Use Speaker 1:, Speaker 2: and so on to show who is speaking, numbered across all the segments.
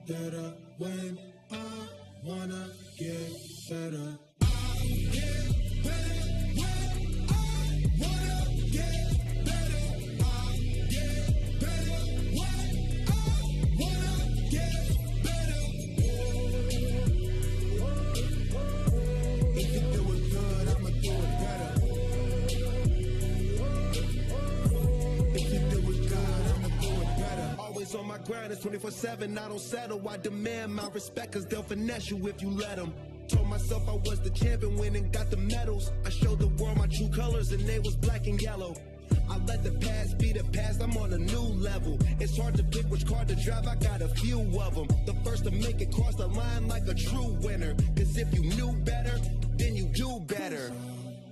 Speaker 1: better when I wanna get better. On my grind, it's 24/7, I don't settle. I demand my respect, cause they'll finesse you if you let them. Told myself I was the champion, went and got the medals. I showed the world my true colors and they was black and yellow. I let the past be the past, I'm on a new level. It's hard to pick which car to drive, I got a few of them. The first to make it cross the line like a true winner. Cause if you knew better, then you do better.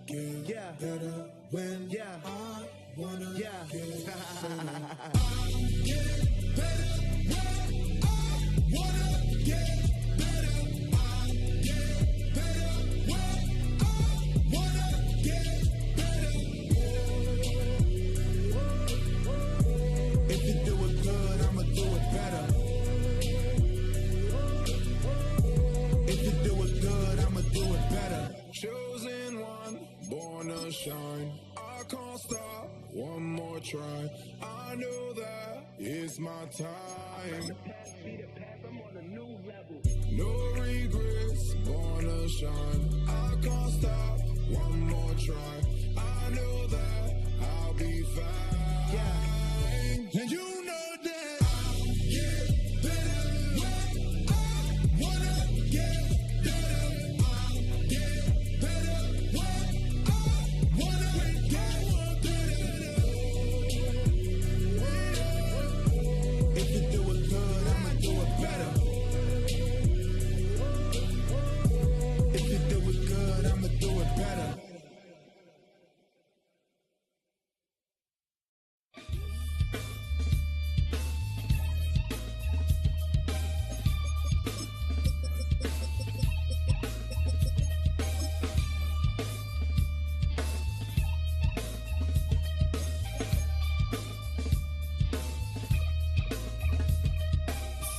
Speaker 1: Yeah, better when I wanna get better. Chosen one, born to shine. I can't stop, one more try. I know that it's my time. No regrets, born to shine. I can't stop, one more try. I know that I'll be fine. Yeah. And you know that I'll get better when I wanna get better. I'll get better when I wanna get better. If you do it good, I'ma do it better. If you do it good, I'ma do it better.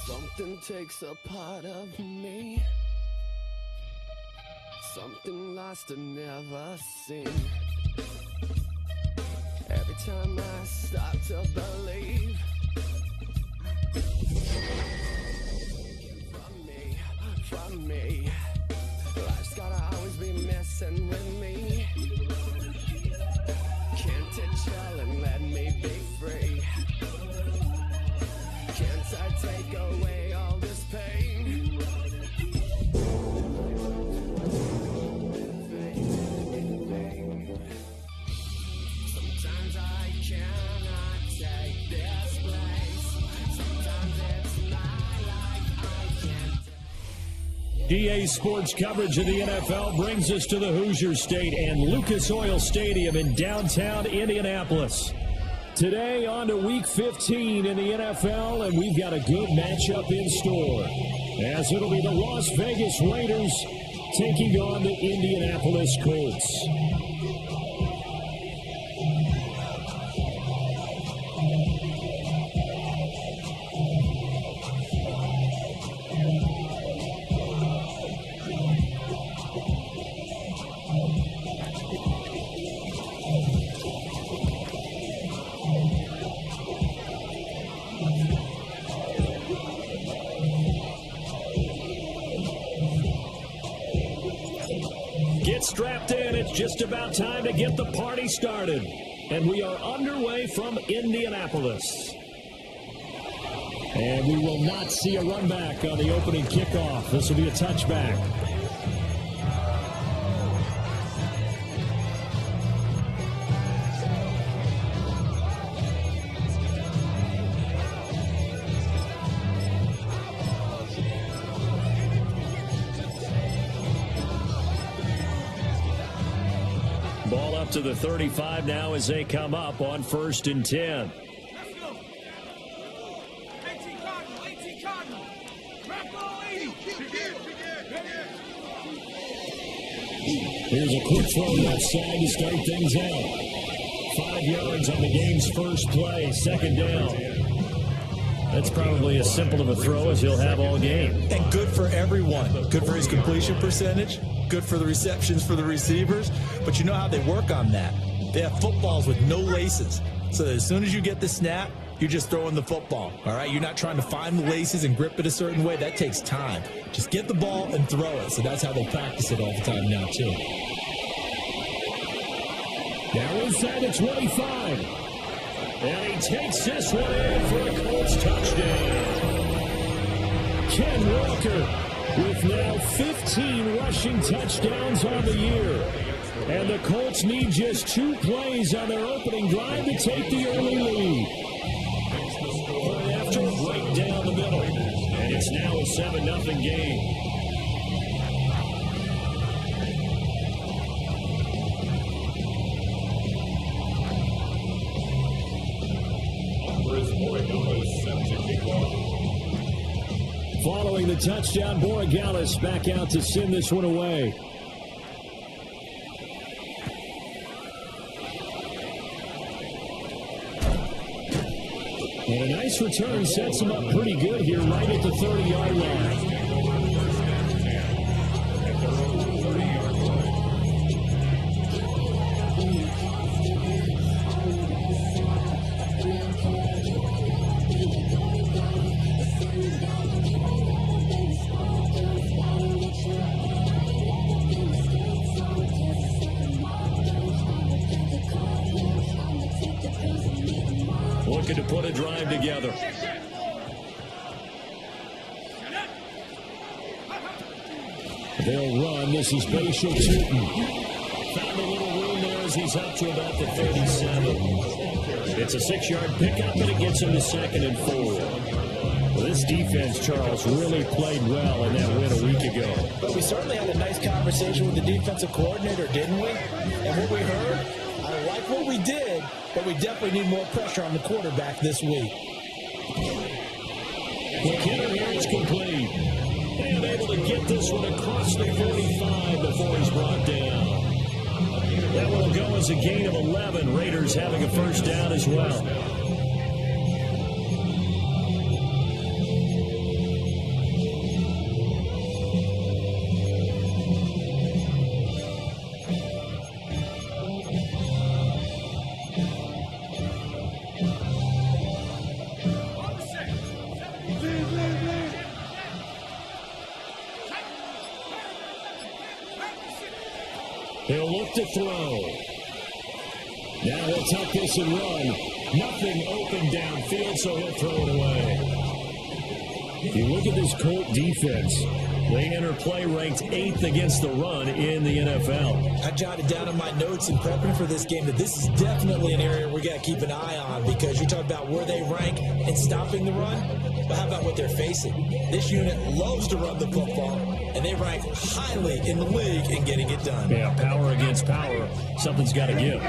Speaker 1: Something takes a part of me, something lost and never seen. Every time I start to believe, from me, life's gotta always be messing with me. Can't it chill and let me be free? Can't I take away all this pain? Sometimes I cannot take this place. Sometimes it's my life I can't.
Speaker 2: DA Sports coverage of the NFL brings us to the Hoosier State and Lucas Oil Stadium in downtown Indianapolis. Today on to Week 15 in the NFL, and we've got a good matchup in store, as it'll be the Las Vegas Raiders taking on the Indianapolis Colts. Get strapped in. It's just about time to get the party started. And we are underway from Indianapolis. And we will not see a run back on the opening kickoff. This will be a touchback. Ball up to the 35 now as they come up on 1st and 10. Here's a quick throw left side to start things out. 5 yards on the game's first play, 2nd down. That's probably as simple of a throw as he'll have all game.
Speaker 3: And good for everyone. Good for his completion percentage. Good for the receptions for the receivers. But you know how they work on that. They have footballs with no laces. So that as soon as you get the snap, you're just throwing the football. All right? You're not trying to find the laces and grip it a certain way. That takes time. Just get the ball and throw it. So that's how they practice it all the time now, too.
Speaker 2: Now inside the 25. And he takes this one in for a Colts touchdown. Ken Walker with now 15 rushing touchdowns on the year. And the Colts need just 2 plays on their opening drive to take the early lead. Right after, right down the middle. And it's now a 7-0 game. Following the touchdown, Borregales back out to send this one away. And a nice return sets him up pretty good here right at the 30-yard line. Looking to put a drive together. They'll run. This is Bashal Tootin. Found a little room there as he's up to about the 37. It's a 6-yard pickup, and it gets him to 2nd and 4. Well, this defense, Charles, really played well in that win a week ago.
Speaker 3: But we certainly had a nice conversation with the defensive coordinator, didn't we? And what we heard, I like what we did, but we definitely need more pressure on the quarterback this week.
Speaker 2: McKinnon here is complete. And able to get this one across the 45 before he's brought down. That will go as a gain of 11. Raiders having a first down as well. He'll look to throw. Now he'll tuck this and run. Nothing open downfield, so he'll throw it away. If you look at this Colt defense, they enter play ranked 8th against the run in the NFL.
Speaker 3: I jotted down in my notes in prepping for this game that this is definitely an area we got to keep an eye on, because you talk about where they rank in stopping the run, but how about what they're facing? This unit loves to run the football, and they rank highly in the league in getting it done.
Speaker 2: Yeah, power against power. Something's got to give.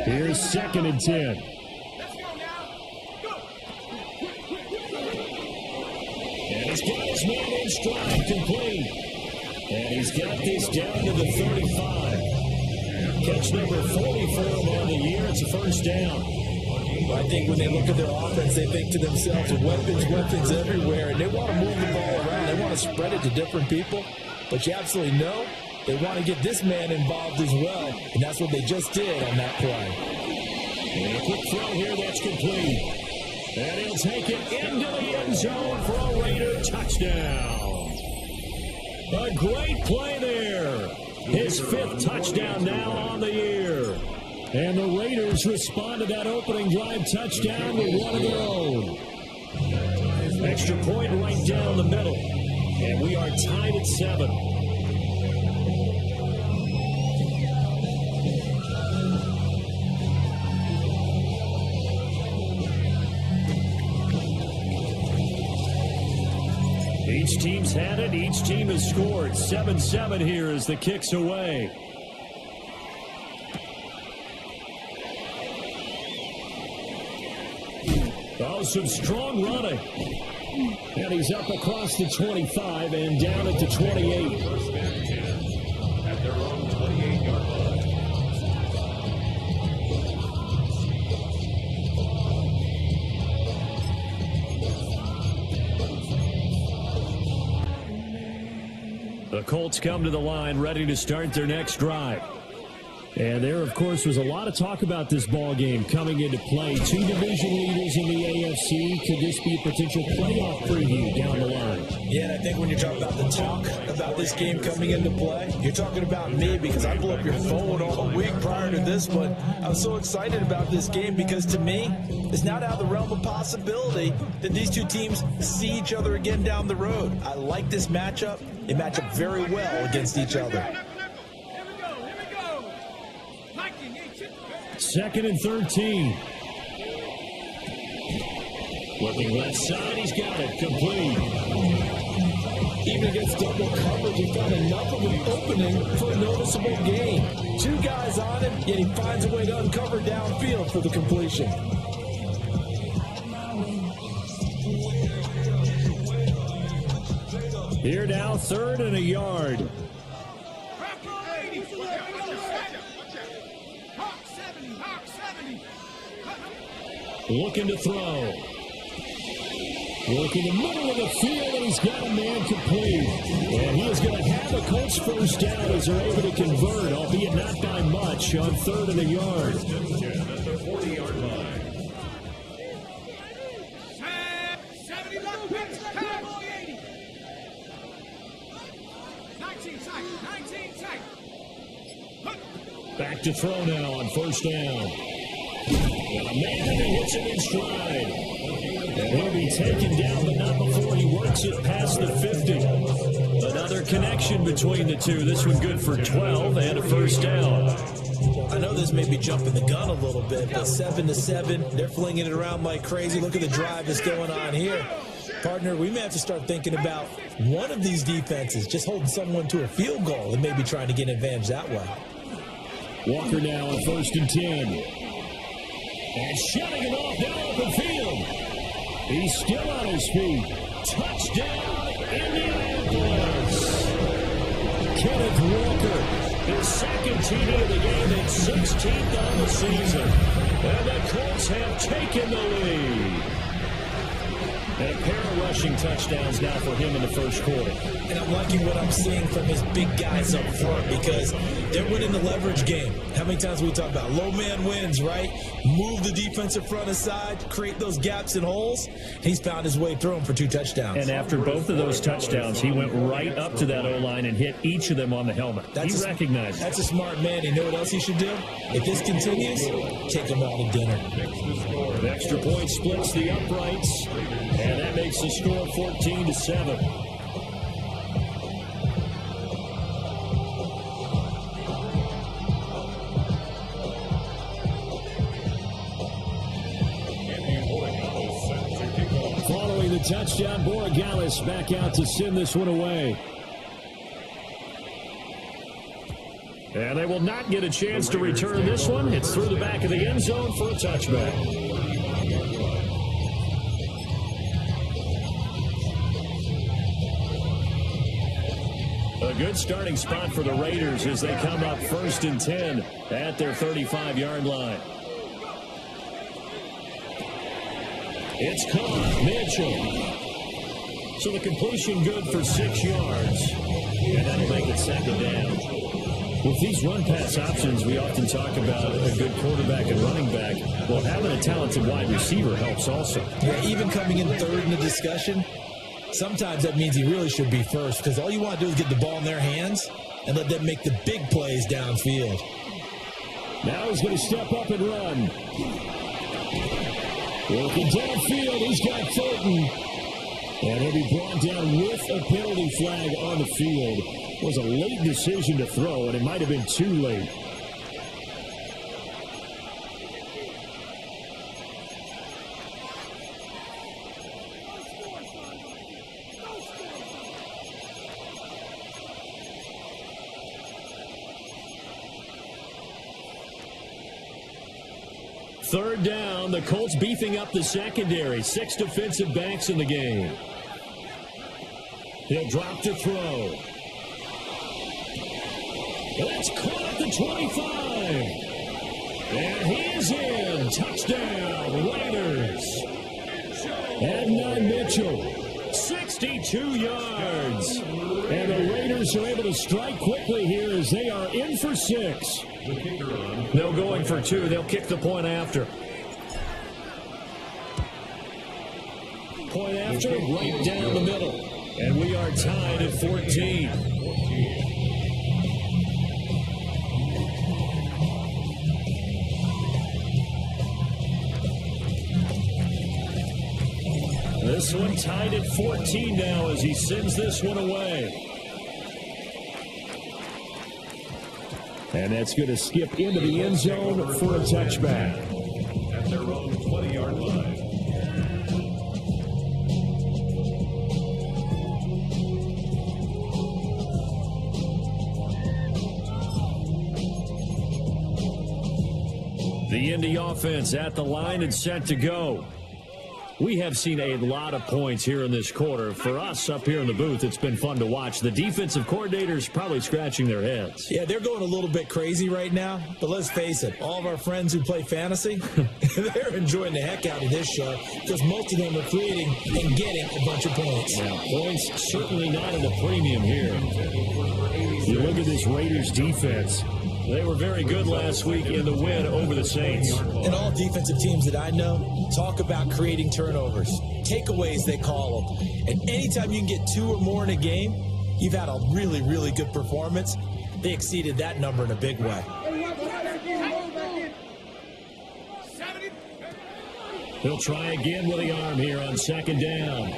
Speaker 2: Here's 2nd and 10. And he's got his man in stride, complete. And he's got this down to the 35. Catch number 44 on the year. It's a first down.
Speaker 3: I think when they look at their offense, they think to themselves, weapons everywhere, and they want to move the ball around. They want to spread it to different people. But you absolutely know they want to get this man involved as well, and that's what they just did on that play.
Speaker 2: And a quick throw here, that's complete. And he'll take it into the end zone for a Raider touchdown. A great play there. His 5th touchdown now on the year. And the Raiders respond to that opening drive touchdown with one of their own. Extra point right down the middle. And we are tied at 7. Each team's had it. Each team has scored. 7-7 here as the kick's away. Oh, some strong running. And he's up across the 25 and down at the 28. At their own 28-yard line. The Colts come to the line ready to start their next drive. And there, of course, was a lot of talk about this ball game coming into play. Two division leaders in the AFC. Could this be a potential playoff preview down the line?
Speaker 3: Yeah, and I think when you talk about the talk about this game coming into play, you're talking about me because I blew up your phone all week prior to this one. I was so excited about this game because to me, it's not out of the realm of possibility that these two teams see each other again down the road. I like this matchup. They match up very well against each other.
Speaker 2: 2nd and 13. Looking left side, he's got it. Complete.
Speaker 3: Even against double coverage, he found enough of an opening for a noticeable gain. Two guys on him, yet he finds a way to uncover downfield for the completion.
Speaker 2: Here now, 3rd and a yard. Looking to throw. Looking in the middle of the field, and he's got a man complete. And he is going to have the Colts first down as they're able to convert, albeit not by much, on 3rd and a yard. 40-yard line. 19 Back to throw now on 1st down. And a man who hits him in stride. And he'll be taken down, but not before he works it past the 50. Another connection between the two. This one good for 12 and a 1st down.
Speaker 3: I know this may be jumping the gun a little bit, but 7-7, they're flinging it around like crazy. Look at the drive that's going on here. Partner, we may have to start thinking about one of these defenses just holding someone to a field goal and maybe trying to get an advantage that way.
Speaker 2: Walker now on 1st and 10. And shutting him off down open field. He's still on his feet. Touchdown, Indianapolis. Kenneth Walker, his 2nd TD of the game and 16th on the season. And the Colts have taken the lead. And a pair of rushing touchdowns now for him in the 1st quarter.
Speaker 3: And I'm liking what I'm seeing from his big guys up front because they're winning the leverage game. How many times we talk about low man wins, right? Move the defensive front aside, create those gaps and holes. He's found his way through them for 2 touchdowns.
Speaker 2: And after both of those touchdowns, he went right up to that O-line and hit each of them on the helmet. He recognized it.
Speaker 3: That's a smart man. You know what else he should do? If this continues, take them all to dinner.
Speaker 2: An extra point splits the uprights, and that makes the score 14-7. Following the touchdown, Borregales back out to send this one away. And they will not get a chance to return this one. It's through the back of the end zone for a touchback. A good starting spot for the Raiders as they come up 1st and 10 at their 35-yard line. It's caught. Mitchell. So the completion good for 6 yards. And that'll make it 2nd down. With these run-pass options, we often talk about a good quarterback and running back. Well, having a talented wide receiver helps also.
Speaker 3: Yeah, even coming in 3rd in the discussion, sometimes that means he really should be 1st because all you want to do is get the ball in their hands and let them make the big plays downfield.
Speaker 2: Now he's going to step up and run. Working downfield, he's got Thornton. And he'll be brought down with a penalty flag on the field. It was a late decision to throw, and it might have been too late. Third down, the Colts beefing up the secondary. 6 defensive backs in the game. He'll drop to throw. That's caught at the 25. And he is in. Touchdown, Raiders. Adnan Mitchell. 6 62 yards. And the Raiders are able to strike quickly here as they are in for 6. They'll going for 2. They'll kick the point after. Point after, right down the middle. And we are tied at 14. This one tied at 14 now as he sends this one away. And that's going to skip into the end zone for a touchback. At their own 20-yard line. The Indy offense at the line and set to go. We have seen a lot of points here in this quarter. For us up here in the booth, it's been fun to watch. The defensive coordinators probably scratching their heads.
Speaker 3: Yeah, they're going a little bit crazy right now. But let's face it, all of our friends who play fantasy, they're enjoying the heck out of this show because most of them are creating and getting a bunch of points.
Speaker 2: Yeah, points certainly not at a premium here. You look at this Raiders defense. They were very good last week in the win over the Saints.
Speaker 3: And all defensive teams that I know talk about creating turnovers, takeaways they call them. And anytime you can get 2 or more in a game, you've had a really, really good performance. They exceeded that number in a big way.
Speaker 2: He'll try again with the arm here on second down.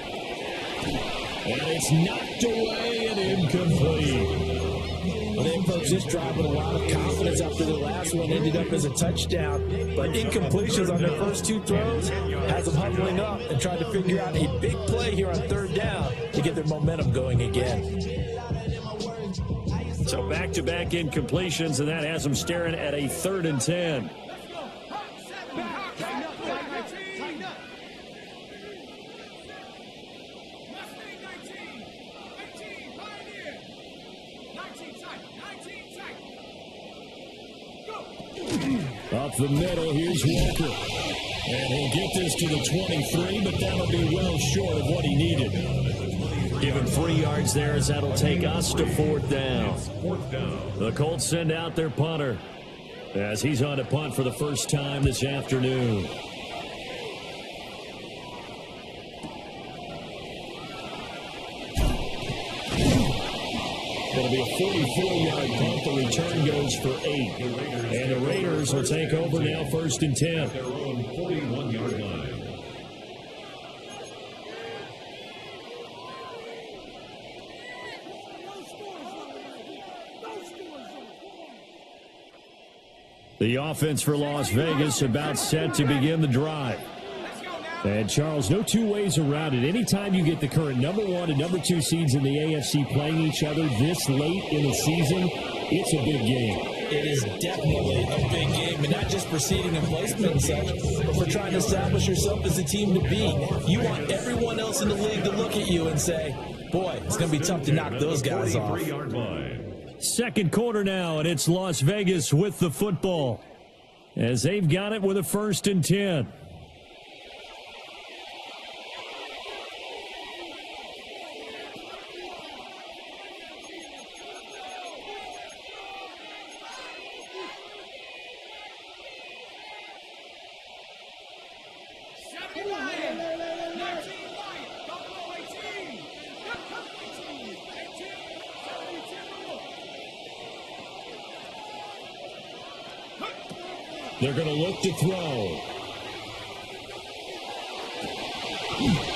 Speaker 2: And it's knocked away and incomplete.
Speaker 3: Well, then, folks, this drive with a lot of confidence after the last one ended up as a touchdown. But incompletions on their first 2 throws has them huddling up and trying to figure out a big play here on third down to get their momentum going again.
Speaker 2: So back-to-back incompletions, and that has them staring at a 3rd and 10. Up the middle, here's Walker. And he'll get this to the 23, but that'll be well short of what he needed. Give him 3 yards there as that'll take us to 4th down. The Colts send out their punter as he's on to punt for the first time this afternoon. It'll be a 44-yard punt. The return goes for 8. And the Raiders will take over now 1st and 10. Their own 41-yard line. The offense for Las Vegas about set to begin the drive. And, Charles, no 2 ways around it. Anytime you get the current number 1 and number 2 seeds in the AFC playing each other this late in the season, it's a big game.
Speaker 3: It is definitely a big game, and not just for seeding and placement and such, but for trying to establish yourself as a team to beat. You want everyone else in the league to look at you and say, boy, it's going to be tough to knock those guys off.
Speaker 2: Second quarter now, and it's Las Vegas with the football as they've got it with a 1st and 10. They're going to look to throw.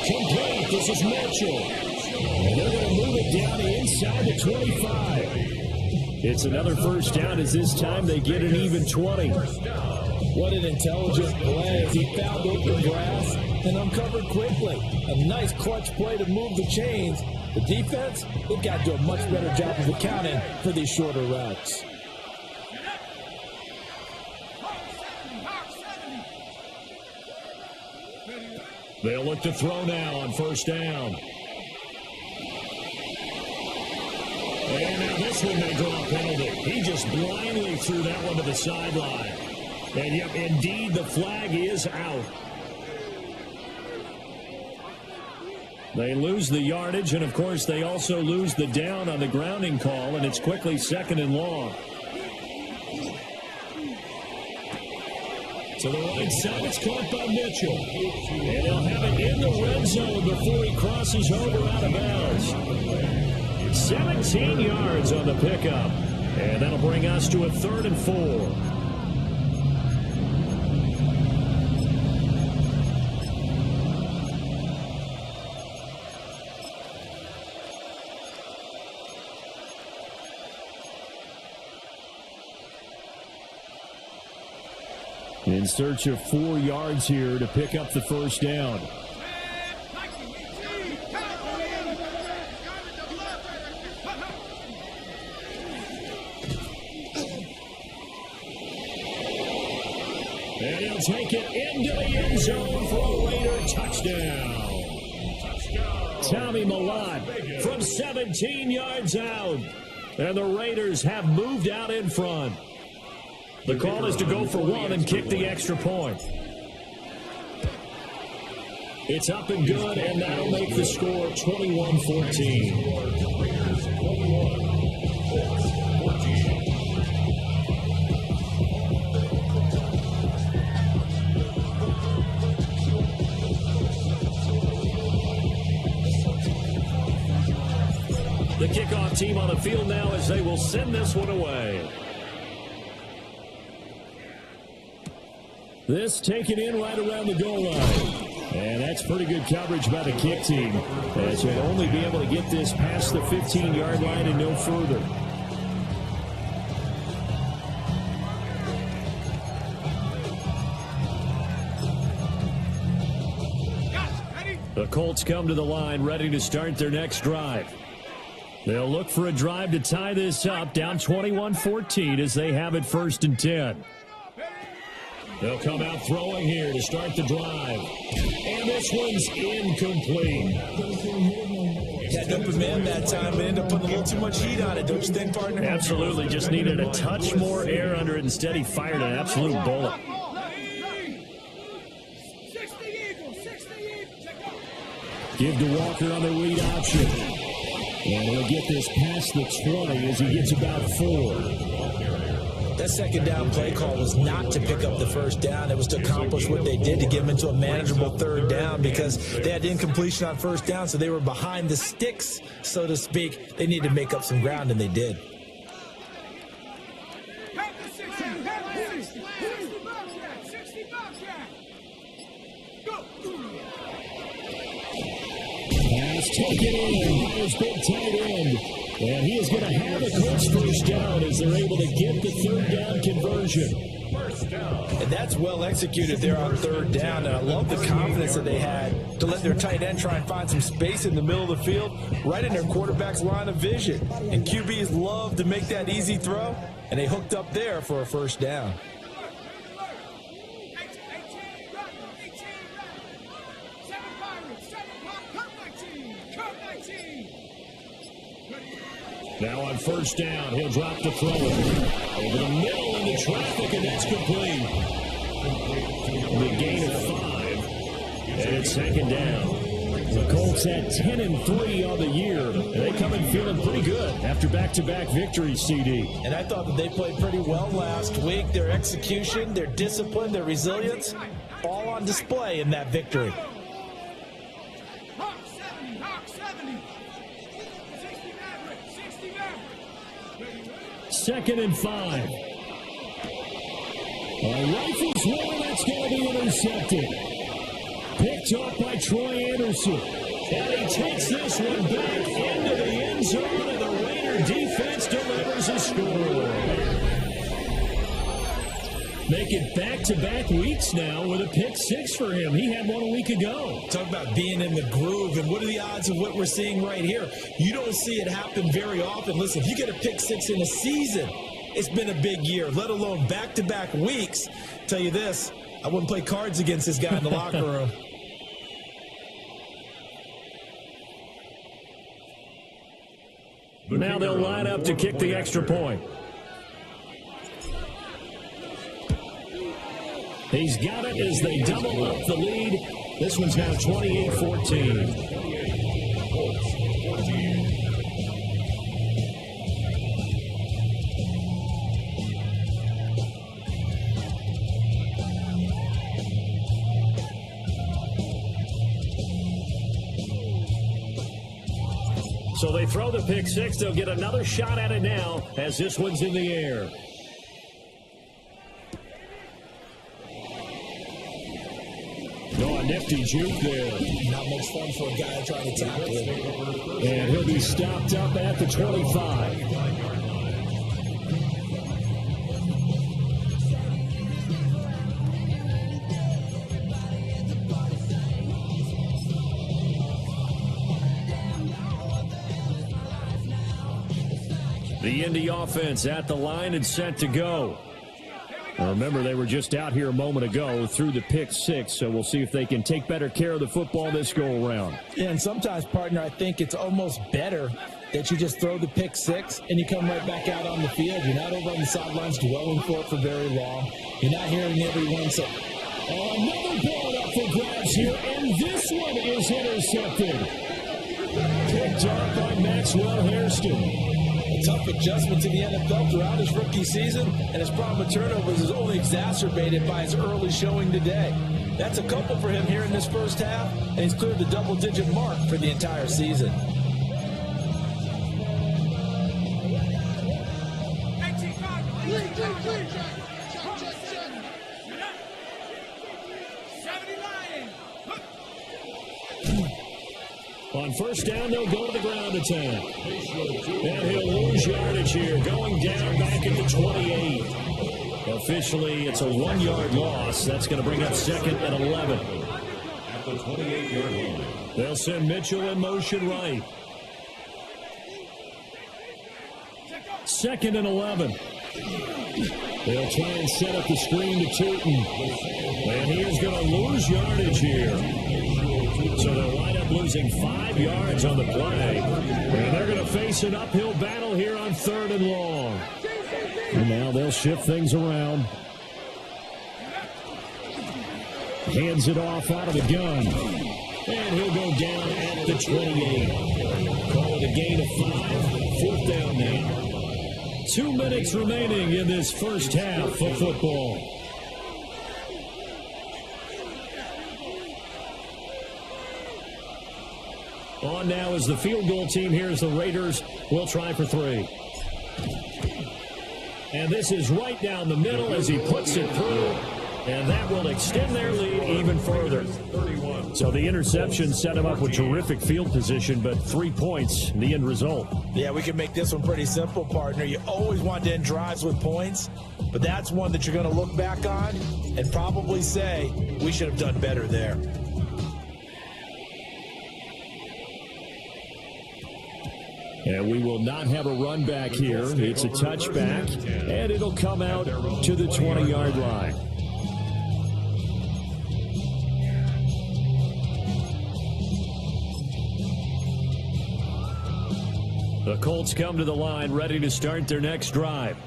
Speaker 2: Complete. This is Mitchell. And they're going to move it down inside the 25. It's another 1st down as this time they get an even 20.
Speaker 3: What an intelligent play as he found open grass and uncovered quickly. A nice clutch play to move the chains. The defense, they've got to do a much better job of accounting for these shorter routes.
Speaker 2: They'll look to throw now on 1st down. And now this one may draw a penalty. He just blindly threw that one to the sideline. And yep, indeed, the flag is out. They lose the yardage, and, of course, they also lose the down on the grounding call, and it's quickly 2nd and long. To the right side, it's caught by Mitchell. And he'll have it in the red zone before he crosses over out of bounds. 17 yards on the pickup. And that'll bring us to a 3rd and 4. In search of 4 yards here to pick up the first down. And he'll take it into the end zone for a Raider touchdown. Tommy Mellott from 17 yards out. And the Raiders have moved out in front. The call is to go for 1 and kick the extra point. It's up and good, and that'll make the score 21-14. The kickoff team on the field now as they will send this one away. This taken in right around the goal line. And that's pretty good coverage by the kick team, as he'll only be able to get this past the 15-yard line and no further. The Colts come to the line ready to start their next drive. They'll look for a drive to tie this up, down 21-14 as they have it 1st and 10. They'll come out throwing here to start the drive. And this one's incomplete.
Speaker 3: Had to open man that time, but ended up putting a little too much heat on it, don't you think, partner?
Speaker 2: Absolutely. Just needed a touch more air under it. Instead, he fired an absolute bullet. Give to Walker on the read option. And he'll get this past the 20 as he gets about 4.
Speaker 3: That second down play call was not to pick up the first down. It was to accomplish what they did, to get them into a manageable 3rd down, because they had incompletion on 1st down, so they were behind the sticks, so to speak. They needed to make up some ground, and they did.
Speaker 2: Pass taken in by his big tight end. And he is going to have a Colts first down as they're able to get the 3rd down conversion.
Speaker 3: And that's well executed there on 3rd down. And I love the confidence that they had to let their tight end try and find some space in the middle of the field, right in their quarterback's line of vision. And QBs love to make that easy throw, and they hooked up there for a first down.
Speaker 2: Now on 1st down, he'll drop the throw. Over the middle into traffic, and that's complete. The gain of 5, and it's 2nd down. The Colts at 10-3 on the year, and they come in feeling pretty good after back-to-back victories, CD.
Speaker 3: And I thought that they played pretty well last week. Their execution, their discipline, their resilience, all on display in that victory.
Speaker 2: 2nd and 5. A rifle's roll, that's going to be intercepted. Picked off by Troy Anderson. And he takes this one back into the end zone, and the Raider defense delivers a score. Make it back-to-back weeks now with a pick 6 for him. He had one a week ago.
Speaker 3: Talk about being in the groove, and what are the odds of what we're seeing right here? You don't see it happen very often. Listen, if you get a pick 6 in a season, it's been a big year, let alone back-to-back weeks. Tell you this, I wouldn't play cards against this guy in the locker room.
Speaker 2: Now they'll line up to kick the extra point. He's got it as they double up the lead. This one's now 28-14. So they throw the pick six. They'll get another shot at it now as this one's in the air. Oh, a nifty juke there.
Speaker 3: Not much fun for a guy trying to tackle him.
Speaker 2: And he'll be stopped up at the 25. The Indy offense at the line and set to go. Now remember, they were just out here a moment ago through the pick six, so we'll see if they can take better care of the football this go-around.
Speaker 3: Yeah, and sometimes, partner, I think it's almost better that you just throw the pick six and you come right back out on the field. You're not over on the sidelines dwelling for it for very long. You're not hearing everyone say,
Speaker 2: another ball up for grabs here, and this one is intercepted. Picked up by Maxwell Hairston.
Speaker 3: A tough adjustment to the NFL throughout his rookie season, and his problem with turnovers is only exacerbated by his early showing today. That's a couple for him here in this first half, and he's cleared the double-digit mark for the entire season.
Speaker 2: On first down, they'll go to the ground attack. And he'll lose yardage here, going down back at the 28. Officially, it's a 1-yard loss. That's going to bring up second and 11. At the 28-yard line. They'll send Mitchell in motion right. Second and 11. They'll try and set up the screen to Tootin. And he is going to lose yardage here. So they'll wind up losing 5 yards on the play. And they're going to face an uphill battle here on third and long. And now they'll shift things around. Hands it off out of the gun. And he'll go down at the 28. Call it a gain of 5. Fourth down now. 2 minutes remaining in this first half of football. On now is the field goal team. Here's the Raiders. We'll try for 3. And this is right down the middle as he puts it through. And that will extend their lead even further. So the interception set him up with terrific field position, but 3 points, the end result.
Speaker 3: Yeah, we can make this one pretty simple, partner. You always want to end drives with points, but that's one that you're going to look back on and probably say, we should have done better there.
Speaker 2: And we will not have a run back here. It's a touchback, and it'll come out to the 20-yard line. The Colts come to the line, ready to start their next drive.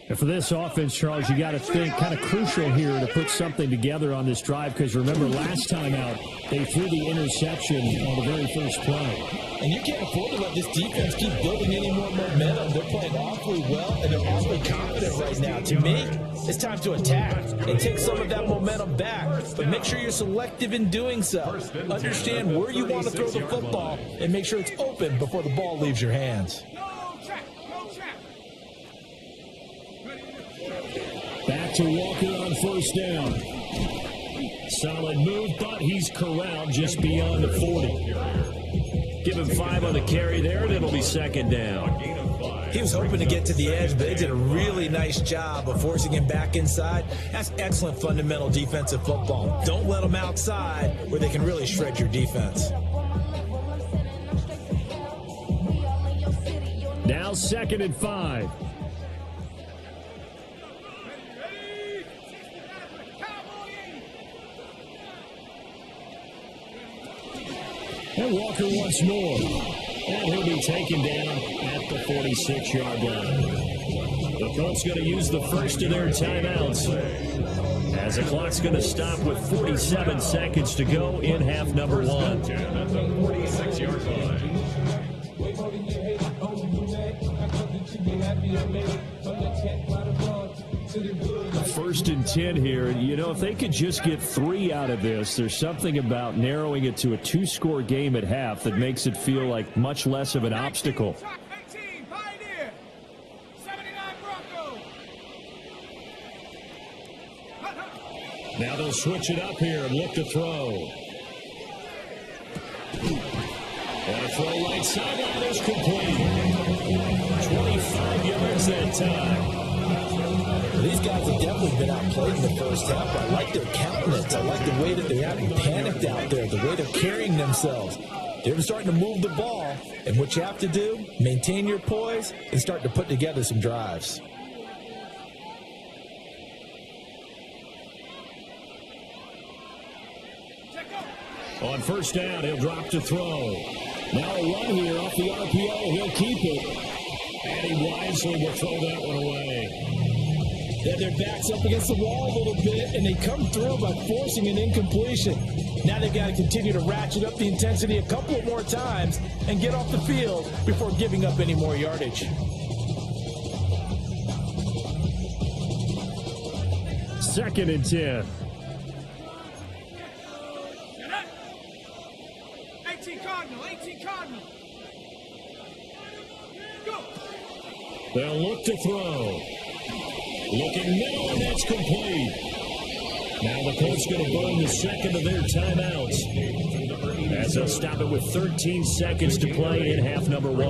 Speaker 2: And for this offense, Charles, you got to think kind of crucial here to put something together on this drive, because remember last time out, they threw the interception on the very first play.
Speaker 3: And you can't afford to let this defense keep building any more momentum. They're playing awfully well, and they're awfully confident right now. To me, it's time to attack and take some of that momentum back. But make sure you're selective in doing so. Understand where you want to throw the football and make sure it's open before the ball leaves your hands.
Speaker 2: Back to Walker on first down. Solid move, but he's corralled just beyond the 40. Give him 5 on the carry there, and it'll be second down.
Speaker 3: He was hoping to get to the edge, but they did a really nice job of forcing him back inside. That's excellent fundamental defensive football. Don't let them outside where they can really shred your defense.
Speaker 2: Now second and 5. And Walker once more. And he'll be taken down at the 46-yard line. The Colts going to use the first of their timeouts, as the clock's going to stop with 47 seconds to go in half number 1. At the 46-yard line. First and 10 here. You know, if they could just get 3 out of this, there's something about narrowing it to a 2-score game at half that makes it feel like much less of an obstacle.
Speaker 4: 18, Pioneer. 79 Bronco.
Speaker 2: Now they'll switch it up here and look to throw. And a throw right sideline is complete. 25 yards that time.
Speaker 3: These guys have definitely been outplayed in the first half. I like their countenance. I like the way that they haven't panicked out there, the way they're carrying themselves. They're starting to move the ball, and what you have to do, maintain your poise and start to put together some drives.
Speaker 2: On first down, he'll drop to throw. Now a run here off the RPO. He'll keep it. And he wisely will throw that one away.
Speaker 3: Then their back's up against the wall a little bit, and they come through by forcing an incompletion. Now they've got to continue to ratchet up the intensity a couple more times and get off the field before giving up any more yardage.
Speaker 2: Second and 10.
Speaker 4: 18 Cardinal, 18 Cardinal. Go.
Speaker 2: They'll look to throw. Looking middle, and that's complete. Now the Colts going to burn the second of their timeouts, as they'll stop it with 13 seconds to play in half number 1.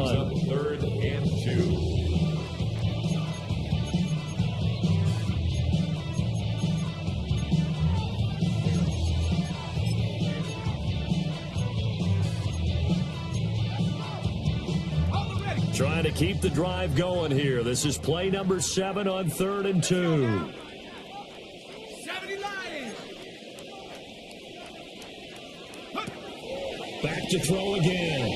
Speaker 5: 3rd and 2.
Speaker 2: Trying to keep the drive going here. This is play number 7 on 3rd and 2.
Speaker 4: 70 Lions.
Speaker 2: Back to throw again.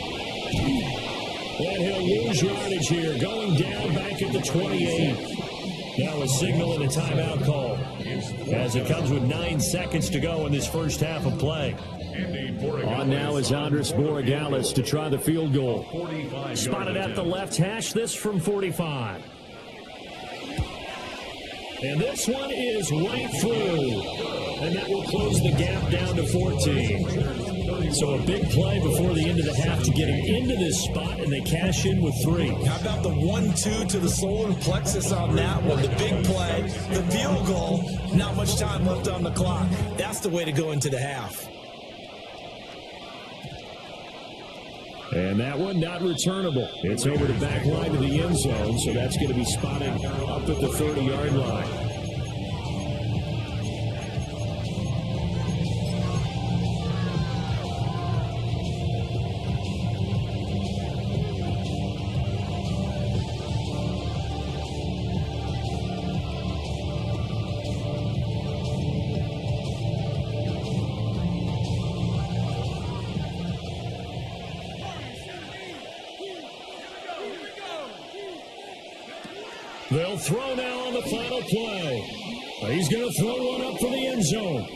Speaker 2: And he'll lose yardage here. Going down back at the 28. Now a signal and a timeout call, as it comes with 9 seconds to go in this first half of play. On now is Andres Borregales to try the field goal. Spotted at the left hash, this from 45. And this one is right through. And that will close the gap down to 14. So a big play before the end of the half to get him into this spot, and they cash in with 3.
Speaker 3: How about the 1-2 to the solar plexus on that one? The big play, the field goal, not much time left on the clock. That's the way to go into the half.
Speaker 2: And that one not returnable. It's over the back line of the end zone, so that's going to be spotted up at the 30-yard line. They'll throw now on the final play. He's going to throw one up for the end zone.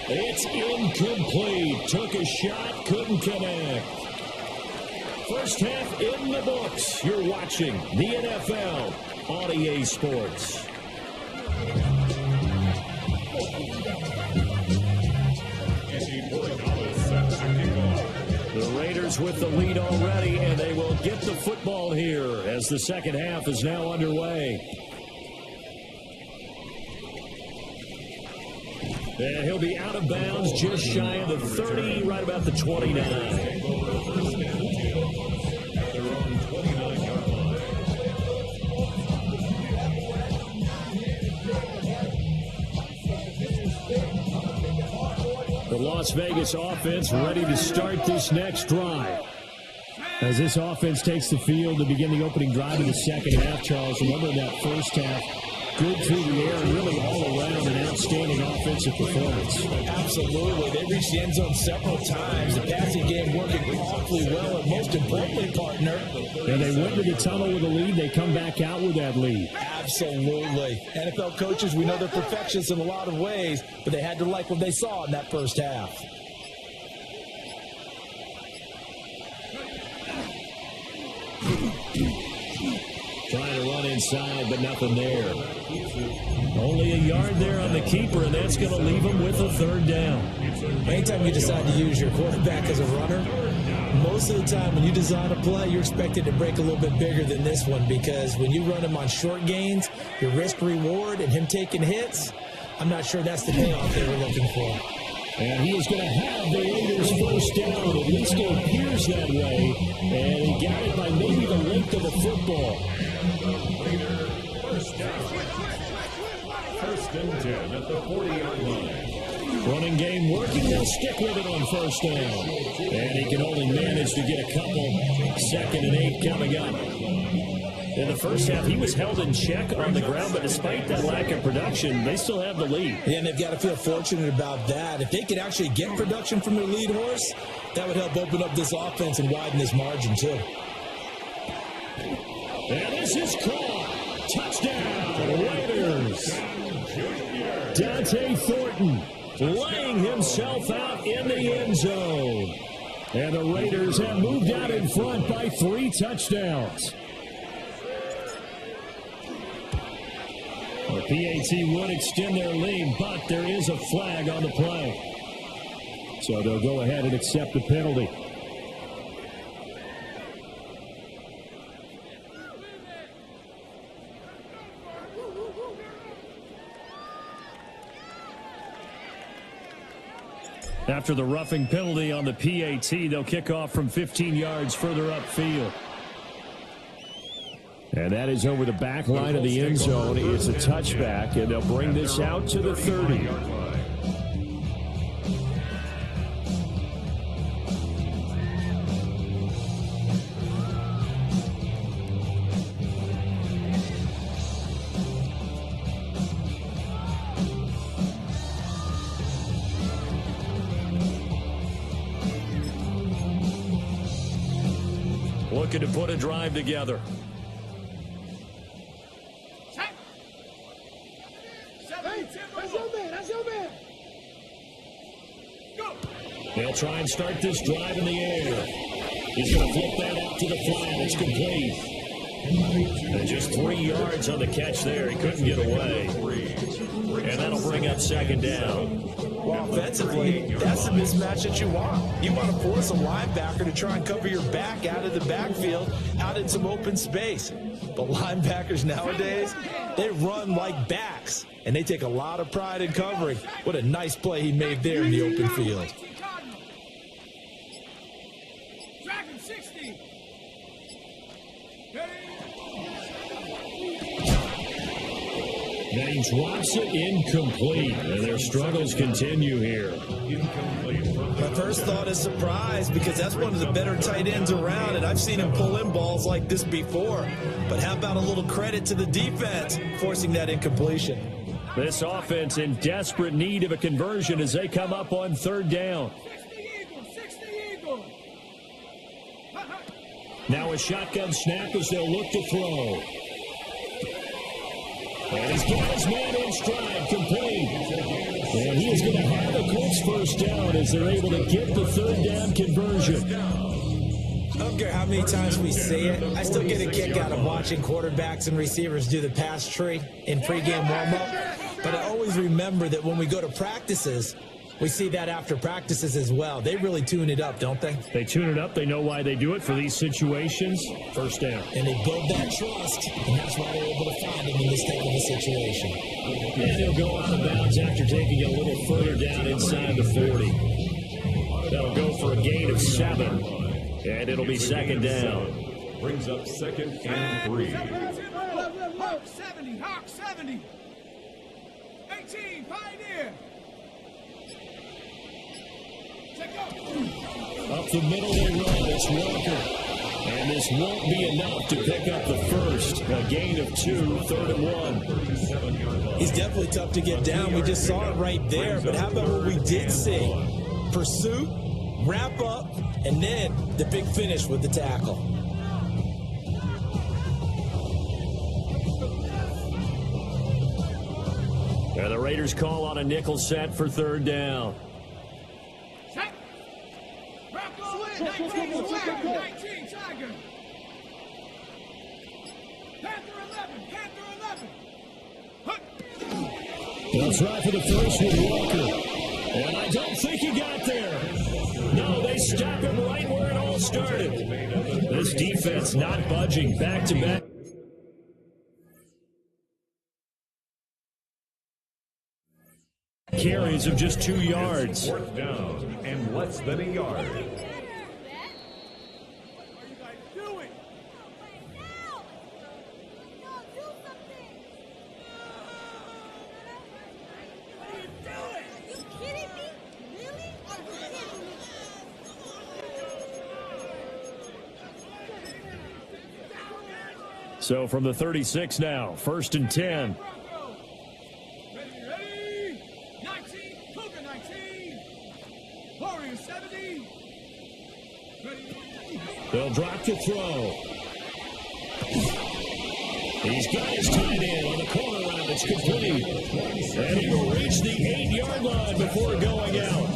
Speaker 2: It's incomplete. Took a shot, couldn't connect. First half in the books. You're watching the NFL on EA Sports. The Raiders with the lead already, and they will get the football here as the second half is now underway. And he'll be out of bounds just shy of the 30, right about the 29. The Las Vegas offense ready to start this next drive. As this offense takes the field to begin the opening drive of the second half, Charles, remember that first half, good through the air and really all around an outstanding offensive performance.
Speaker 3: Absolutely. They reached the end zone several times. The passing game working awfully well, and most importantly, partner.
Speaker 2: And they went to the tunnel with a lead. They come back out with that lead.
Speaker 3: Absolutely. NFL coaches, we know they're perfectionists in a lot of ways, but they had to like what they saw in that first half.
Speaker 2: Trying to run inside, but nothing there. Only a yard there on the keeper, and that's going to leave him with a third down.
Speaker 3: Anytime you decide to use your quarterback as a runner, most of the time when you design a play, you're expected to break a little bit bigger than this one, because when you run him on short gains, your risk-reward and him taking hits, I'm not sure that's the payoff they were looking for.
Speaker 2: And he is going to have the Raiders first down. At least it appears that way. And he got it by maybe the length of the football.
Speaker 5: First down. First and 10 at the 40-yard line.
Speaker 2: Running game working. They'll stick with it on first down. And he can only manage to get a couple. 2nd and 8 coming up. In the first half, he was held in check on the ground, but despite that lack of production, they still have the lead.
Speaker 3: Yeah, and they've got to feel fortunate about that. If they could actually get production from their lead horse, that would help open up this offense and widen this margin, too.
Speaker 2: And this is caught. Touchdown, Raiders. Dante Thornton laying himself out in the end zone. And the Raiders have moved out in front by 3 touchdowns. The PAT would extend their lead, but there is a flag on the play. So they'll go ahead and accept the penalty. After the roughing penalty on the PAT, they'll kick off from 15 yards further upfield. And that is over the back line of the end zone. It's a touchback, and they'll bring this out to the 30. Looking to put a drive together. They'll try and start this drive in the air. He's going to flip that out to the flat. It's complete. And just 3 yards on the catch there. He couldn't get away. And that'll bring up 2nd down.
Speaker 3: Well, offensively, that's the mismatch that you want. You want to force a linebacker to try and cover your back out of the backfield, out in some open space. But linebackers nowadays, they run like backs, and they take a lot of pride in covering. What a nice play he made there in the open field.
Speaker 4: Dragon 60.
Speaker 2: Then he drops it incomplete, and their struggles continue here.
Speaker 3: My first thought is surprise, because that's one of the better tight ends around, and I've seen him pull in balls like this before. But how about a little credit to the defense forcing that incompletion?
Speaker 2: This offense in desperate need of a conversion as they come up on 3rd down.
Speaker 4: 60 Eagles.
Speaker 2: Now a shotgun snap as they'll look to throw. And he's got his man in stride, complete. And he is going to have a close first down as they're able to get the 3rd down conversion.
Speaker 3: I don't care how many times we say it, I still get a kick out of watching quarterbacks and receivers do the pass tree in pregame warm-up. But I always remember that when we go to practices, we see that after practices as well. They really tune it up, don't they?
Speaker 2: They tune it up. They know why they do it for these situations. First down.
Speaker 3: And they build that trust, and that's why they're able to find him in this type of a situation.
Speaker 2: And he'll go out of bounds after taking it a little further down inside the 40. That'll go for a gain of 7, and it'll be 2nd down.
Speaker 5: Brings up 2nd and 3.
Speaker 4: Hawk 70, Hawk 70. 18, Pioneer.
Speaker 2: Up the middle they run. It's Walker. And this won't be enough to pick up the first. A gain of 2, 3rd and 1.
Speaker 3: He's definitely tough to get down. We just saw it right there. But how about what we did see? Pursuit, wrap up, and then the big finish with the tackle.
Speaker 2: And the Raiders call on a nickel set for 3rd down.
Speaker 4: 19, Tiger. Panther 11, Panther 11. Huh.
Speaker 2: They'll try for the first with Walker. And I don't think he got there. No, they stop him right where it all started. This defense not budging back-to-back. Carries of just 2 yards.
Speaker 5: Fourth down and less than a yard.
Speaker 4: What are you guys doing? What are you doing?
Speaker 6: You kidding me? Really? Are you kidding me?
Speaker 2: So from the 36 now, 1st and 10.
Speaker 4: Broncos. Ready? 19, Cougar 19. Warriors 70. Ready?
Speaker 2: They'll drop to throw. He's got his tight end on the corner route. It's complete. And he will reach the 8-yard line before going out.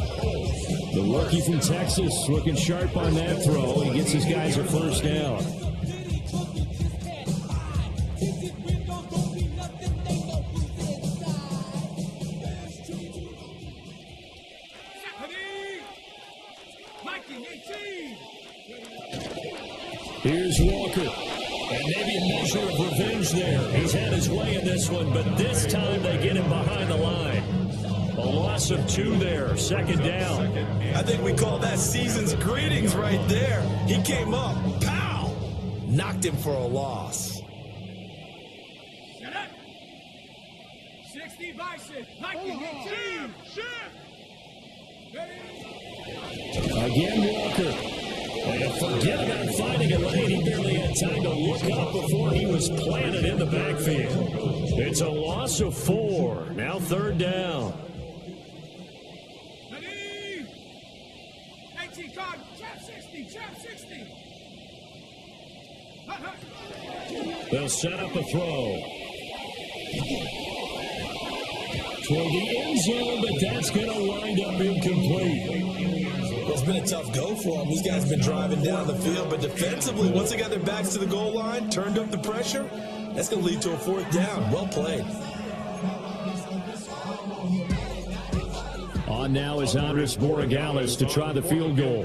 Speaker 2: The rookie from Texas looking sharp on that throw. He gets his guys a first down.
Speaker 4: Ready? Mikey 18.
Speaker 2: Here's Walker. And maybe a measure of revenge there. He's had his way in this one, but this time they get him behind the line. A loss of 2 there, 2nd down.
Speaker 3: I think we call that season's greetings right there. He came up, pow! Knocked him for a loss.
Speaker 4: Set up. 60 Bison. Mikey 18. Ready?
Speaker 2: Again, Walker. And forget about finding a lane. He barely had time to look up before he was planted in the backfield. It's a loss of 4. Now 3rd down.
Speaker 4: Ready? 18 card. Trap 60. Trap 60. Hut, hut.
Speaker 2: They'll set up a throw. Toward the end zone, but that's going to wind up incomplete.
Speaker 3: It's been a tough go for them. These guys have been driving down the field, but defensively, once they got their backs to the goal line, turned up the pressure, that's going to lead to a 4th down. Well played.
Speaker 2: On now is Andres Borregales to try the field goal.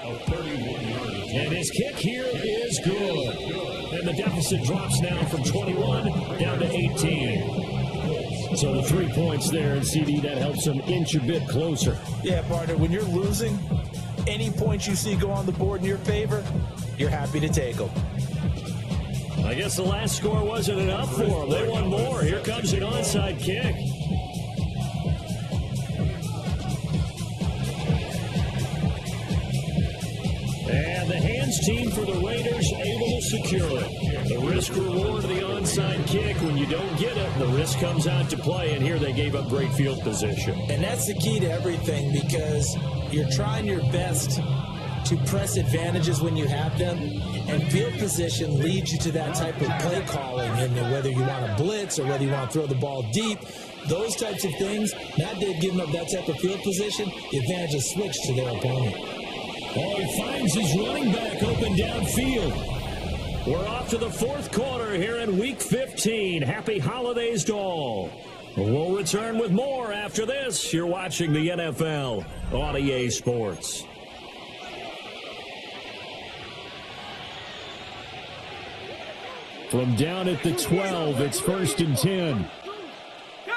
Speaker 2: And his kick here is good. And the deficit drops now from 21 down to 18. So the 3 points there, and CD, that helps them inch a bit closer.
Speaker 3: Yeah, partner, when you're losing, any points you see go on the board in your favor, you're happy to take them.
Speaker 2: I guess the last score wasn't enough for them. They want more. Here comes an onside kick. And the hands team for the Raiders able to secure it. The risk-reward of the onside kick, when you don't get it, the risk comes out to play, and here they gave up great field position.
Speaker 7: And that's the key to everything, because you're trying your best to press advantages when you have them, and field position leads you to that type of play calling, and whether you want to blitz or whether you want to throw the ball deep, those types of things. Now they've given up that type of field position, the advantage is switched to their opponent.
Speaker 2: Oh, he finds his running back open downfield. We're off to the 4th quarter here in Week 15. Happy holidays to all. We'll return with more after this. You're watching the NFL on EA Sports. From down at the 12, it's 1st and 10.
Speaker 4: Go!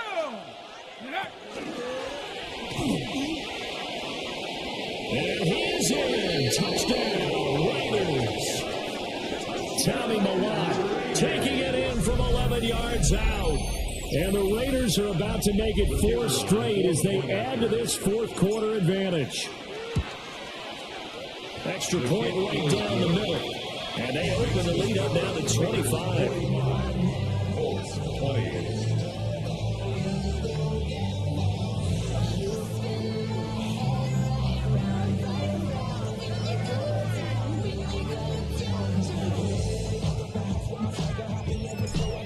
Speaker 2: And he's in. Touchdown, Raiders. Tommy Malott taking it in from 11 yards out. And the Raiders are about to make it 4 straight as they add to this 4th quarter advantage. Extra point right down the middle. And they open the lead up now to 25.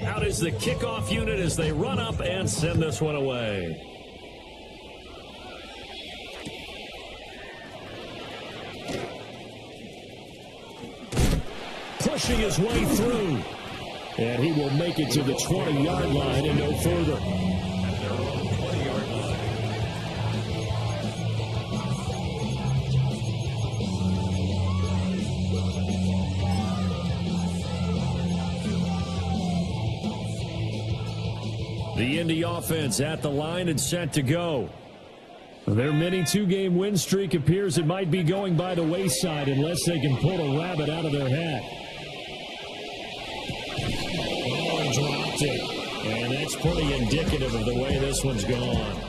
Speaker 2: Out is the kickoff unit as they run up and send this one away. pushing his way through. And he will make it to the 20-yard line and no further. The Indy offense at the line and set to go. Their mini two-game win streak appears it might be going by the wayside unless they can pull a rabbit out of their hat. Oh, dropped it. And that's pretty indicative of the way this one's gone.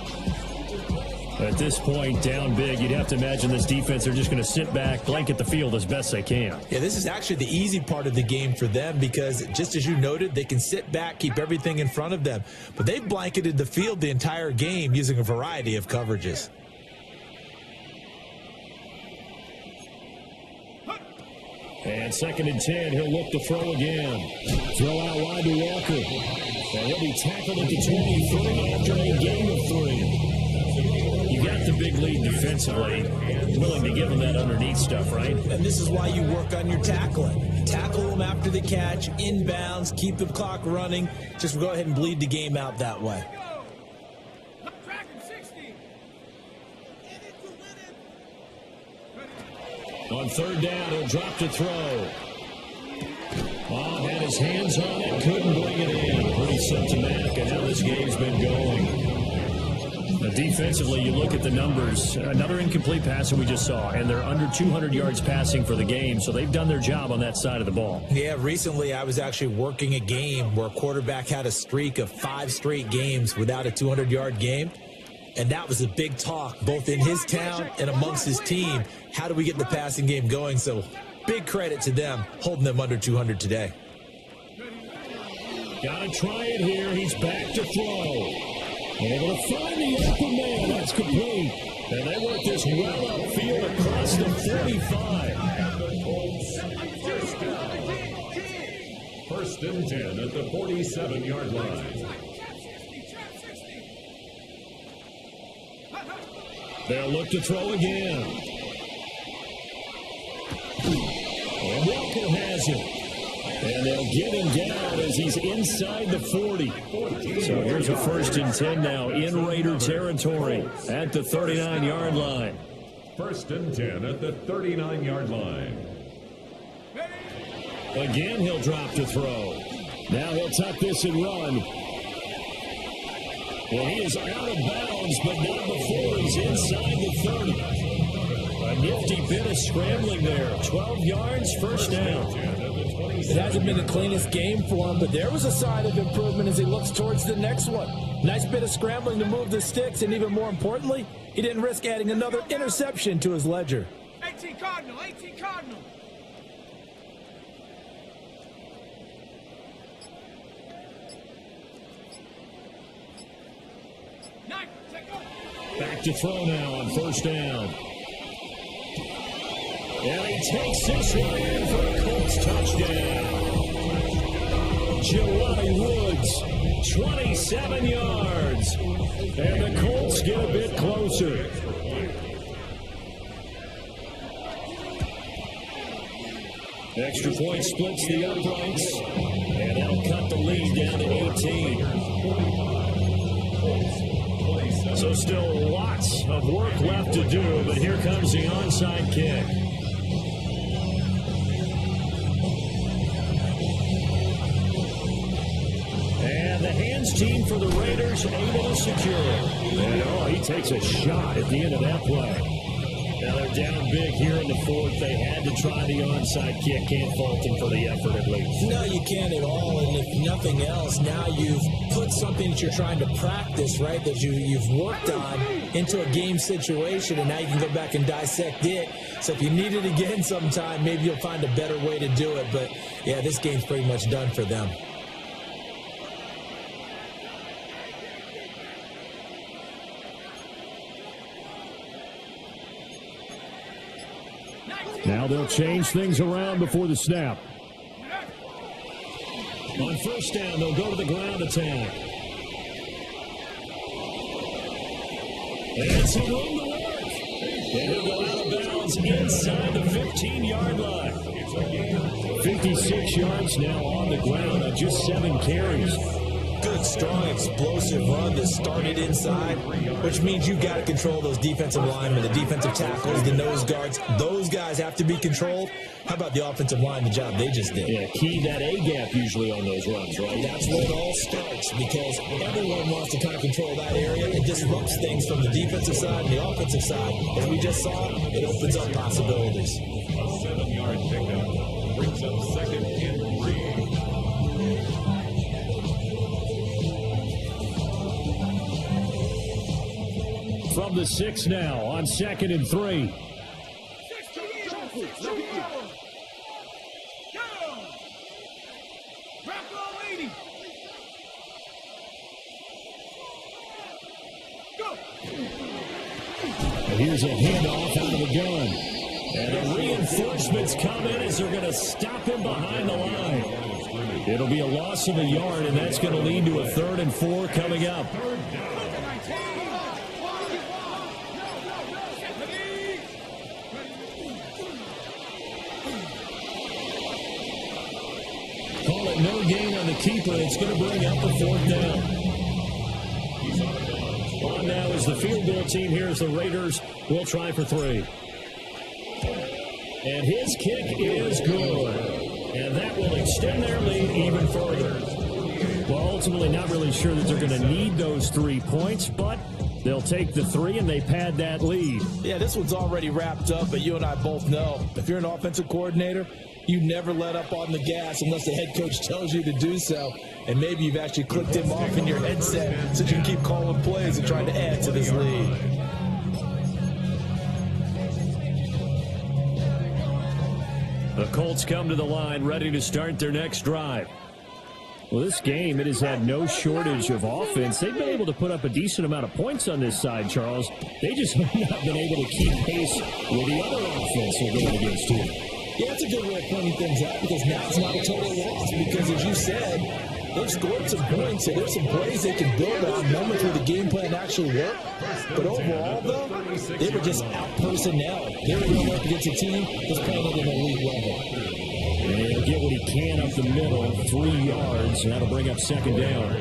Speaker 2: At this point, down big, you'd have to imagine this defense are just going to sit back, blanket the field as best they can.
Speaker 7: Yeah, this is actually the easy part of the game for them because, just as you noted, they can sit back, keep everything in front of them. But they've blanketed the field the entire game using a variety of coverages.
Speaker 2: And 2nd and 10, he'll look to throw again. Throw out wide to Walker. And he'll be tackled at the 23 after a gain of 3. You got the big lead defensively, willing to give them that underneath stuff, right?
Speaker 7: And this is why you work on your tackling. Tackle them after the catch, inbounds, keep the clock running. Just go ahead and bleed the game out that way.
Speaker 2: On 3rd down, he'll drop to throw. Bob had his hands on it, couldn't bring it in. Pretty symptomatic of how this game's been going. Defensively, you look at the numbers. Another incomplete pass that we just saw, and they're under 200 yards passing for the game, so they've done their job on that side of the ball.
Speaker 7: Yeah, recently I was actually working a game where a quarterback had a streak of 5 straight games without a 200-yard game, and that was a big talk, both in his town and amongst his team. How do we get the passing game going? So big credit to them, holding them under 200 today.
Speaker 2: Got to try it here. He's back to throw. Able to find the open man. That's complete. And they work this well upfield across the 35.
Speaker 5: First and 10 at the 47-yard line.
Speaker 2: They'll look to throw again. And Walker has it. And they'll get him down as he's inside the 40. So here's a 1st and 10 now in Raider territory at the 39-yard line.
Speaker 5: First and 10 at the 39-yard line.
Speaker 2: Again, he'll drop to throw. Now he'll tuck this and run. Well, he is out of bounds, but not before he's inside the 30. A nifty bit of scrambling there. 12 yards, first down.
Speaker 7: It hasn't been the cleanest game for him, but there was a sign of improvement as he looks towards the next one. Nice bit of scrambling to move the sticks, and even more importantly, he didn't risk adding another interception to his ledger.
Speaker 4: 18 Cardinal, 18 Cardinal.
Speaker 2: Back to throw now on 1st down. And he takes this one in for a Colts touchdown. Jelani Woods, 27 yards. And the Colts get a bit closer. Extra point splits the uprights. And that'll cut the lead down to 18. So still lots of work left to do, but here comes the onside kick. And the hands team for the Raiders able to secure it. And he takes a shot at the end of that play. Now they're down big here in the 4th. They had to try the onside kick. Can't fault them for the effort at least.
Speaker 7: No, you can't at all. And if nothing else, now you've put something that you're trying to practice, right, that you've worked on into a game situation, and now you can go back and dissect it. So if you need it again sometime, maybe you'll find a better way to do it. But, yeah, this game's pretty much done for them.
Speaker 2: Now they'll change things around before the snap. On 1st down, they'll go to the ground attack. And some room to work. And he'll go out of bounds inside the 15-yard line. 56 yards now on the ground on just 7 carries.
Speaker 7: Good, strong, explosive run that started inside, which means you've got to control those defensive linemen, the defensive tackles, the nose guards. Those guys have to be controlled. How about the offensive line, the job they just did?
Speaker 2: Yeah, key that A-gap usually on those runs, right?
Speaker 7: That's where it all starts, because everyone wants to kind of control that area. It disrupts things from the defensive side and the offensive side. As we just saw, it opens up possibilities.
Speaker 5: A 7-yard pickup brings up 2nd and 3.
Speaker 2: From the 6 now on 2nd and 3. Here's a handoff out of the gun. And the reinforcements come in as they're going to stop him behind the line. It'll be a loss of a yard, and that's going to lead to a 3rd and 4 coming up. Call it no gain on the keeper. It's going to bring up a 4th down. On now is the field goal team here as the Raiders will try for 3. And his kick is good. And that will extend their lead even further. Well, ultimately not really sure that they're going to need those 3 points, but they'll take the 3 and they pad that lead.
Speaker 7: Yeah, this one's already wrapped up, but you and I both know if you're an offensive coordinator, you never let up on the gas unless the head coach tells you to do so. And maybe you've actually clicked him off in your headset so you can keep calling plays and trying to add to this lead.
Speaker 2: The Colts come to the line ready to start their next drive. Well, this game, it has had no shortage of offense. They've been able to put up a decent amount of points on this side, Charles. They just have not been able to keep pace with the other offense they're going against too.
Speaker 7: Yeah, it's a good way of pointing things out because now it's not a total loss because, as you said, they've scored some points, so there's some plays they can build on, moments where the game plan actually worked. But overall, though, they were just out-personnel. They were going up against a team that's playing at an elite level.
Speaker 2: And he'll get what he can up the middle, 3 yards, and that'll bring up 2nd down.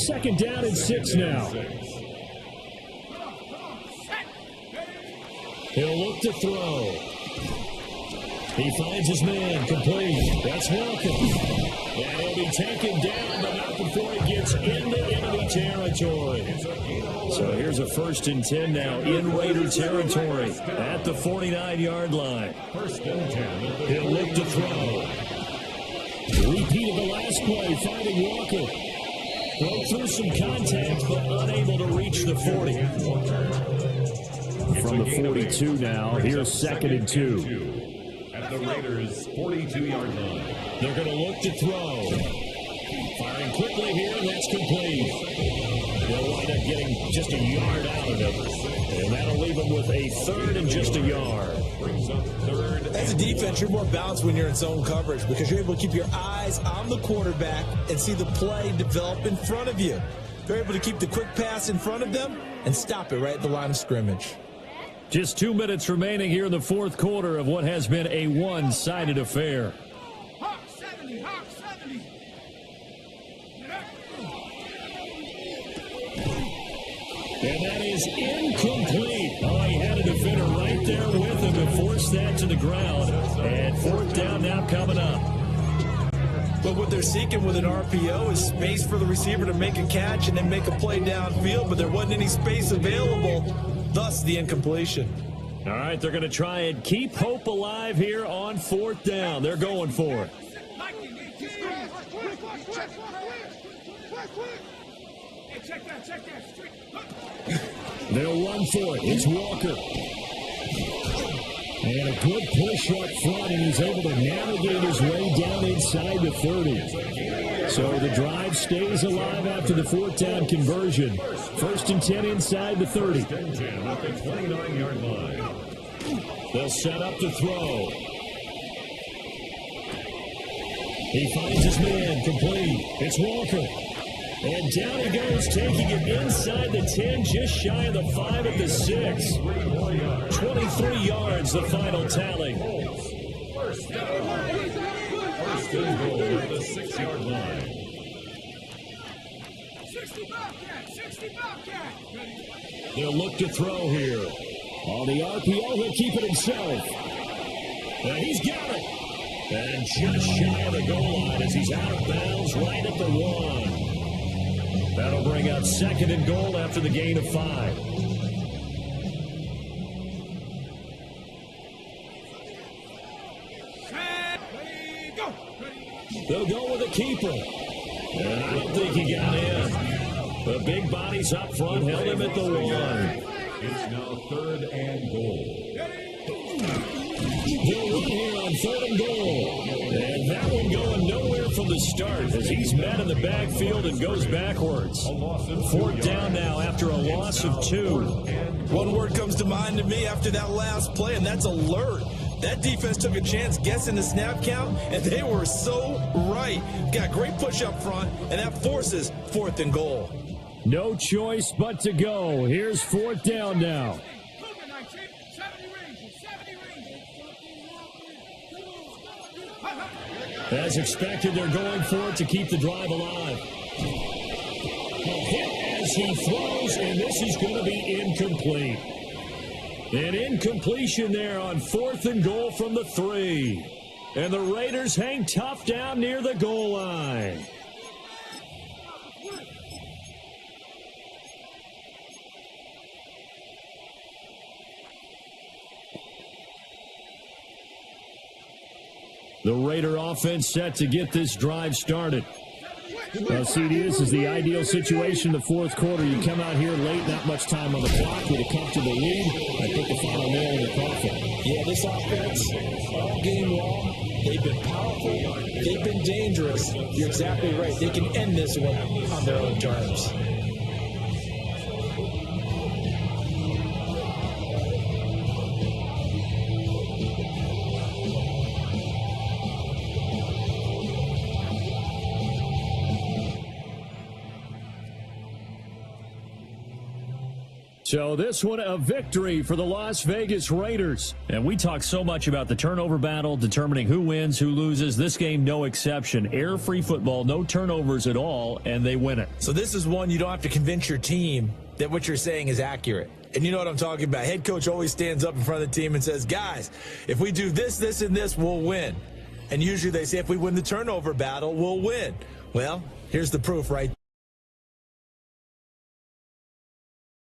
Speaker 2: 2nd down and 6 now. He'll look to throw. He finds his man, complete. That's Welcome. And he'll be taken down, but not before he gets into enemy territory. So here's a 1st and 10 now in Raider territory at the 49-yard line.
Speaker 5: 1st and 10.
Speaker 2: He'll look to throw. Repeat of the last play, finding Walker. Broke through some contact, but unable to reach the 40. From the 42 now, here's 2nd and 2.
Speaker 5: At the Raiders' 42-yard line.
Speaker 2: They're going to look to throw. Firing quickly here, and that's complete. They'll wind up getting just a yard out of it. And that'll leave them with a 3rd and just a yard.
Speaker 5: Brings up 3rd.
Speaker 7: As a defense, you're more balanced when you're in zone coverage because you're able to keep your eyes on the quarterback and see the play develop in front of you. They're able to keep the quick pass in front of them and stop it right at the line of scrimmage.
Speaker 2: Just 2 minutes remaining here in the 4th quarter of what has been a one-sided affair.
Speaker 4: Hawk 70, Hawk 70.
Speaker 2: And that is incomplete. Oh, he had a defender right there with him to force that to the ground. And 4th down now coming up.
Speaker 7: But what they're seeking with an RPO is space for the receiver to make a catch and then make a play downfield, but there wasn't any space available, thus the incompletion.
Speaker 2: All right, they're going to try and keep hope alive here on 4th down. They're going for it.
Speaker 4: Check that.
Speaker 2: They'll run for it. It's Walker. And a good push up front, and he's able to navigate his way down inside the 30. So the drive stays alive after the 4th down conversion. 1st and 10 inside the 30.
Speaker 5: 1st and 10 at the 29-yard line.
Speaker 2: They'll set up to throw. He finds his man, complete. It's Walker. And down he goes, taking it inside the 10, just shy of the 5 at the 6. 23 yards, the final tally.
Speaker 5: First down. First and goal at the 6-yard line.
Speaker 4: 60 Bobcat, 60 Bobcat.
Speaker 2: They'll look to throw here. On the RPO, he'll keep it himself. And he's got it. And just shy of the goal line as he's out of bounds right at the 1. That'll bring up 2nd and goal after the gain of 5.
Speaker 4: Ready, go.
Speaker 2: They'll go with a keeper. And I don't think he got in. The big bodies up front held him at the 1.
Speaker 5: It's now 3rd and goal.
Speaker 2: He'll run here on 3rd and goal. And that one going nowhere from the start as he's met in the backfield and goes backwards. 4th down now after a loss of 2.
Speaker 3: One word comes to mind to me after that last play, and that's alert. That defense took a chance guessing the snap count, and they were so right. Got great push up front, and that forces 4th and goal.
Speaker 2: No choice but to go. Here's 4th down now.
Speaker 4: Cougar 19, 70 Rangers, 70 Rangers.
Speaker 2: As expected, they're going for it to keep the drive alive. A hit as he throws, and this is going to be incomplete. An incompletion there on 4th and goal from the 3. And the Raiders hang tough down near the goal line. The Raider offense set to get this drive started. CD, this is the ideal situation in the 4th quarter. You come out here late, not much time on the clock with a comfortable lead. I put the final nail in the coffin.
Speaker 7: Yeah, this offense, all game long, they've been powerful, they've been dangerous. You're exactly right. They can end this one on their own terms.
Speaker 2: So this one, a victory for the Las Vegas Raiders. And we talk so much about the turnover battle, determining who wins, who loses. This game, no exception. Error-free football, no turnovers at all, and they win it.
Speaker 3: So this is one you don't have to convince your team that what you're saying is accurate. And you know what I'm talking about. Head coach always stands up in front of the team and says, guys, if we do this, this, and this, we'll win. And usually they say if we win the turnover battle, we'll win. Well, here's the proof right there.